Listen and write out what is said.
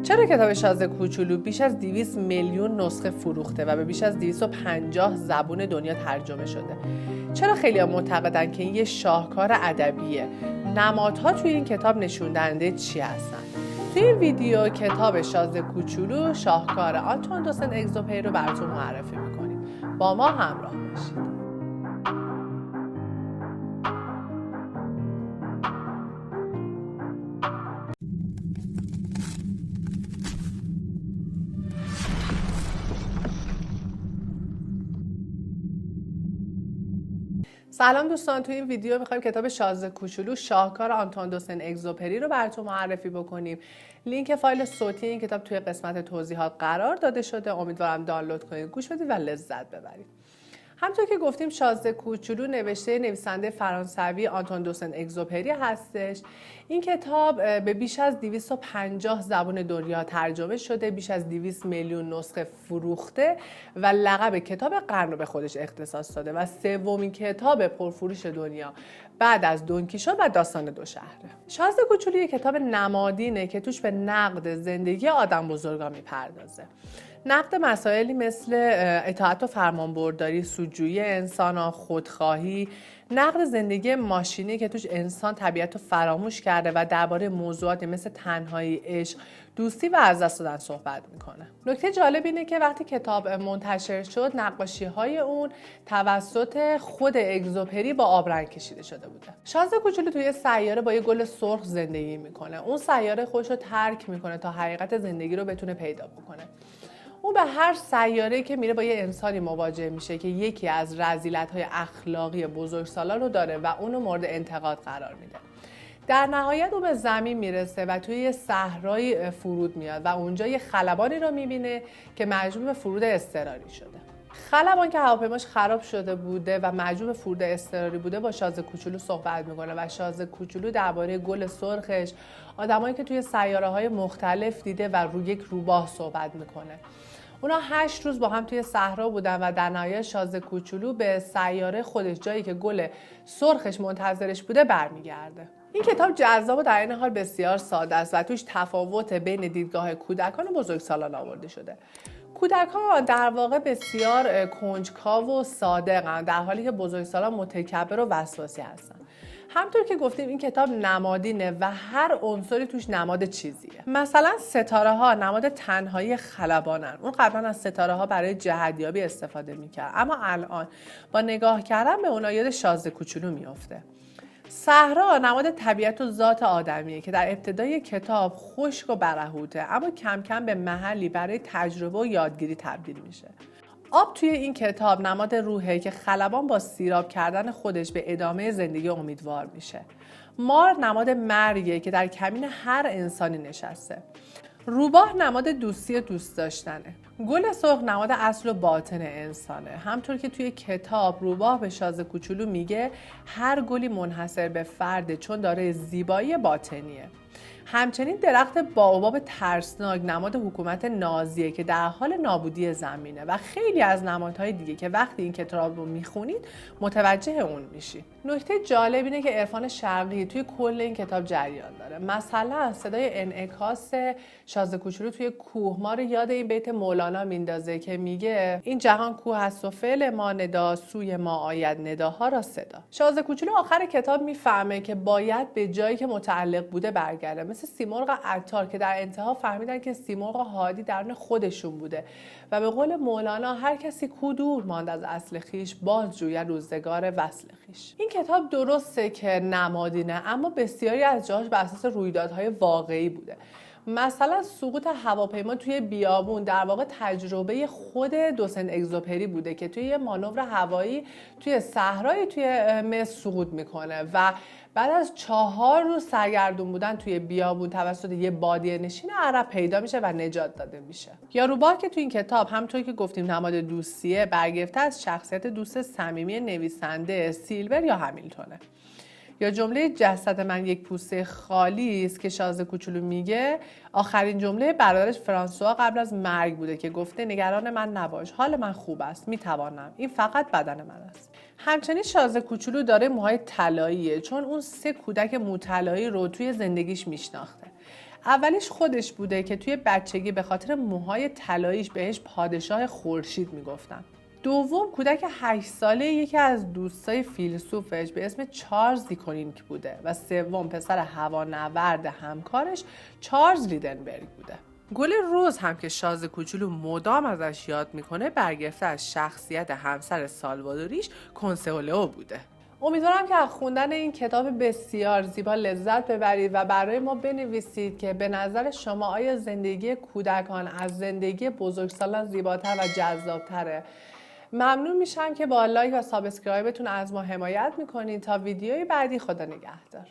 چرا کتاب شاز کوچولو بیش از 200 میلیون نسخه فروخته و به بیش از 250 زبان دنیا ترجمه شده؟ چرا خیلی‌ها معتقدن که این یه شاهکار ادبیه؟ نمادها توی این کتاب نشون دهنده چی هستن؟ توی این ویدیو کتاب شاز کوچولو شاهکار آنتوان دو سن اگزوپری رو براتون معرفی می‌کنیم. با ما همراه باشید. سلام دوستان، تو این ویدیو میخوایم کتاب شاز کوچولو شاهکار آنتوان دو سن اگزوپری رو براتون معرفی بکنیم. لینک فایل صوتی این کتاب توی قسمت توضیحات قرار داده شده. امیدوارم دانلود کنید، گوش بدید و لذت ببرید. همونطور که گفتیم شاز کوچولو نوشته نویسنده فرانسوی آنتوان دو سن اگزوپری هستش. این کتاب به بیش از 250 زبان دنیا ترجمه شده، بیش از 200 میلیون نسخه فروخته و لقب کتاب قرن رو به خودش اختصاص داده و سومین کتاب پرفروش دنیا بعد از دون کیشوت و داستان دو شهره. شاز کوچولو یک کتاب نمادینه که توش به نقد زندگی آدم بزرگا میپردازه. نقد مسائلی مثل اطاعت و فرمانبرداری، سودجویی انسان‌ها، خودخواهی، نقد زندگی ماشینی که توش انسان طبیعت رو فراموش کرده و درباره موضوعاتی مثل تنهایی، عشق، دوستی و از دست دادن صحبت میکنه. نکته جالب اینه که وقتی کتاب منتشر شد نقاشی‌های اون توسط خود اگزوپری با آبرنگ کشیده شده بوده. شاز کوچولو توی سیاره با یه گل سرخ زندگی میکنه. اون سیاره خودش رو ترک میکنه تا حقیقت زندگی رو بتونه پیدا بکنه. اون به هر سیاره‌ای که میره با یه انسانی مواجه میشه که یکی از رذیلت‌های اخلاقی بزرگسالان رو داره و اونو مورد انتقاد قرار میده. در نهایت اون به زمین میرسه و توی یه صحرایی فرود میاد و اونجا یه خلبانی رو میبینه که مجبور به فرود اضطراری شده. خلبان که هواپیماش خراب شده بوده و مجبور به فرود اضطراری بوده با شاز کوچولو صحبت میکنه و شاز کوچولو درباره گل سرخش، آدمایی که توی سیاره‌های مختلف دیده و یک روباه صحبت میکنه. اونا 8 روز با هم توی صحرا بودن و در نهایت شاز کوچولو به سیاره خودش، جایی که گل سرخش منتظرش بوده، برمیگرده. این کتاب جذاب و در این حال بسیار ساده است و توش تفاوت بین دیدگاه کودکان و بزرگسالان آورده شده. کودکان در واقع بسیار کنجکاو و صادقن، در حالی که بزرگسالان متکبر و وسواسی هستن. همطور که گفتیم این کتاب نمادینه و هر عنصری توش نماد چیزیه. مثلا ستاره ها نماد تنهایی خلبانن. اون قبلا از ستاره ها برای جهتیابی استفاده میکرد، اما الان با نگاه کردن به اونها یاد شاز کوچولو میفته. صحرا نماد طبیعت و ذات آدمیه که در ابتدای کتاب خشک و برهوته، اما کم کم به محلی برای تجربه و یادگیری تبدیل میشه. آب توی این کتاب نماد روحه که خلبان با سیراب کردن خودش به ادامه زندگی امیدوار میشه. مار نماد مرگه که در کمین هر انسانی نشسته. روباه نماد دوستی و دوست داشتنه. گل سرخ نماد اصل و باطن انسانه. همطور که توی کتاب روباه به شاز کوچولو میگه هر گلی منحصر به فرده چون داره زیبایی باطنیه. همچنین درخت بائوباب ترسناک نماد حکومت نازیه که در حال نابودی زمینه و خیلی از نمادهای دیگه که وقتی این کتاب رو میخونید متوجه اون میشید. نکته جالب اینه که عرفان شرقی توی کل این کتاب جریان داره. مثلا صدای انعکاس شاز کوچولو توی کوه ما رو یاد این بیت مولانا میندازه که میگه این جهان کوه است و فعل ما ندا، سوی ما آید نداها را صدا. شاز کوچولو آخر کتاب میفهمه که باید به جایی که متعلق بوده برگرده، مثل سیمرغ عطار که در انتها فهمیدن که سیمرغ هادی درون خودشون بوده و به قول مولانا هر کسی کو دور ماند از اصل خیش، باز جوید روزگار وصل خیش. این کتاب درسته که نمادینه، اما بسیاری از جاهاش بر اساس رویدادهای واقعی بوده. مثلا سقوط هواپیما توی بیابون در واقع تجربه خود دو سن اگزوپری بوده که توی یه مانور هوایی توی صحرای توی مصر سقوط میکنه و بعد از 4 روز سرگردون بودن توی بیابون توسط یه بادیه نشین عرب پیدا میشه و نجات داده میشه. یا روباه که توی این کتاب همونطور که گفتیم نماد دوستیه، برگرفته از شخصیت دوست صمیمی نویسنده سیلور یا همیلتونه. یا جمله جسد من یک پوسته خالی است که شاز کوچولو میگه آخرین جمله برادرش فرانسوا قبل از مرگ بوده که گفته نگران من نباش، حال من خوب است، میتوانم، این فقط بدن من است. همچنین شاز کوچولو داره موهای طلاییه چون اون 3 کودک مو طلایی رو توی زندگیش میشناخته. اولیش خودش بوده که توی بچگی به خاطر موهای طلاییش بهش پادشاه خورشید میگفتن. دوم کودک 8 ساله یکی از دوستای فیلسوفش به اسم چارلز دیکونینگ بوده و سوم پسر هوانورد همکارش چارلز لیدنبرگ بوده. گل رز هم که شاز کوچولو مدام ازش یاد میکنه برگرفته از شخصیت همسر سالوادوریش کنسولئو بوده. امیدوارم که از خوندن این کتاب بسیار زیبا لذت ببرید و برای ما بنویسید که به نظر شما آیا زندگی کودکان از زندگی بزرگسالان زیباتر و جذابتره؟ ممنون میشم که با لایک و سابسکرایبتون از ما حمایت میکنید. تا ویدیوی بعدی، خدا نگهدار.